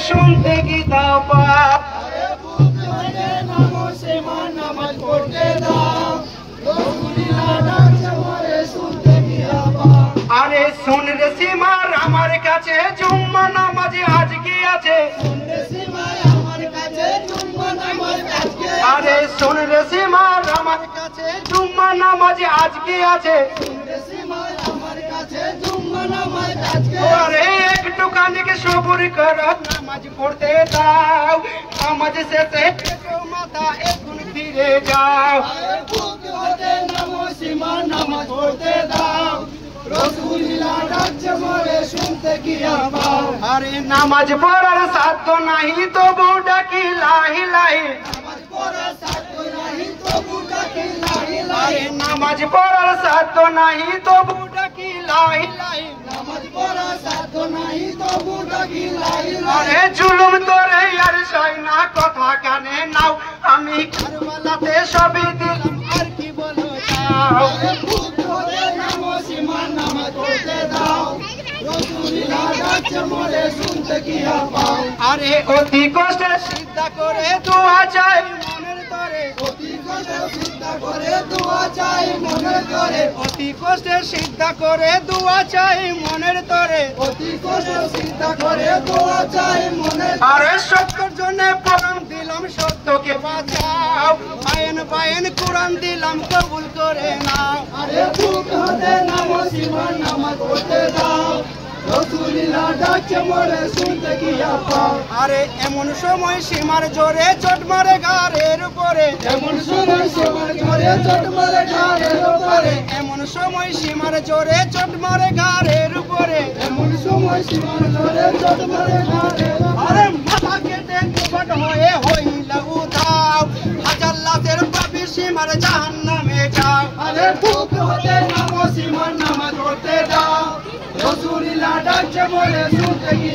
শুনতে কি দাও পাও নামাজ পড়তে দাও রসুলিল্লাহ ডাকছে মোরে শুনতে কি দাও পাও আরে শুন রে সীমার আমার কাছে জুম্মা নামাজ আজকে আছে আরে শুন রে সীমার আমার কাছে জুম্মা নামাজ আজকে আছে আরে একটু কানকে সবুর করো নামাজ পড়তে দাও নামাজ শেষে মাথা এখন ফিরে যাও নামাজ পড়তে দাও রসুলিল্লাহ ডাকছে মোরে শুনতে কি পাও আরে নামাজ পড়ার সাধ্য নাহি তবু ডাকি লাহি লাহি নামাজ পড়ার সাধ্য নাহি তবু ডাকি লাহি লাহি নামাজ পড়ার সাধ্য নাহি তবু ডাকি লাহি লাহি নামাজ পড়ার সাধ্য নাহি তবু ডাকি লাহি লাহি আরে জুলুম তোরে আর সয় না কথা কানে নাও আমি কারবালাতে সবই দিলাম আর কি বলো যাও নামাজ পড়তে দাও রসুলিল্লাহ ডাকছে মোরে শুনতে কি পাও আরে অতি কষ্টে সিদ্ধা করে দোয়া চাই মনের তরে অতি কষ্টে চিন্তা করে দোয়া চাই মনের তরে অতি কষ্টে সিদ্ধা করে দোয়া চাই মনের তরে অতি কষ্টে চিন্তা করে দোয়া চাই মনের আরে সত্যর জন্য প্রাণ দিলাম সত্যকে বাঁচাও আইন বাইন কোরআন দিলাম কবুল করে নাও আরে বুক হতে নামাজ নামাজ পড়তে দাও রসুলিল্লাহ ডাকছে মোরে শুনতে কি পাও আরে এমন সময় সীমার জোরে চোট মারে ঘাড়ের উপরে এমন সময় সীমার জোরে চোট মারে ঘাড়ের উপরে এমন সময় সীমার জোরে চোট মারে ঘাড়ের উপরে এমন সময় সীমার জোরে চোট মারে ঘাড়ের আরে মাথা কেটে কুপট হয়ে হইল উধাও হাজার লাশের পাপি সীমার জাহান্নামে যাও আরে বুক হতে নামাজ পড়তে দাও রসুলিল্লাহ ডাকছে মোরে শুনতে কি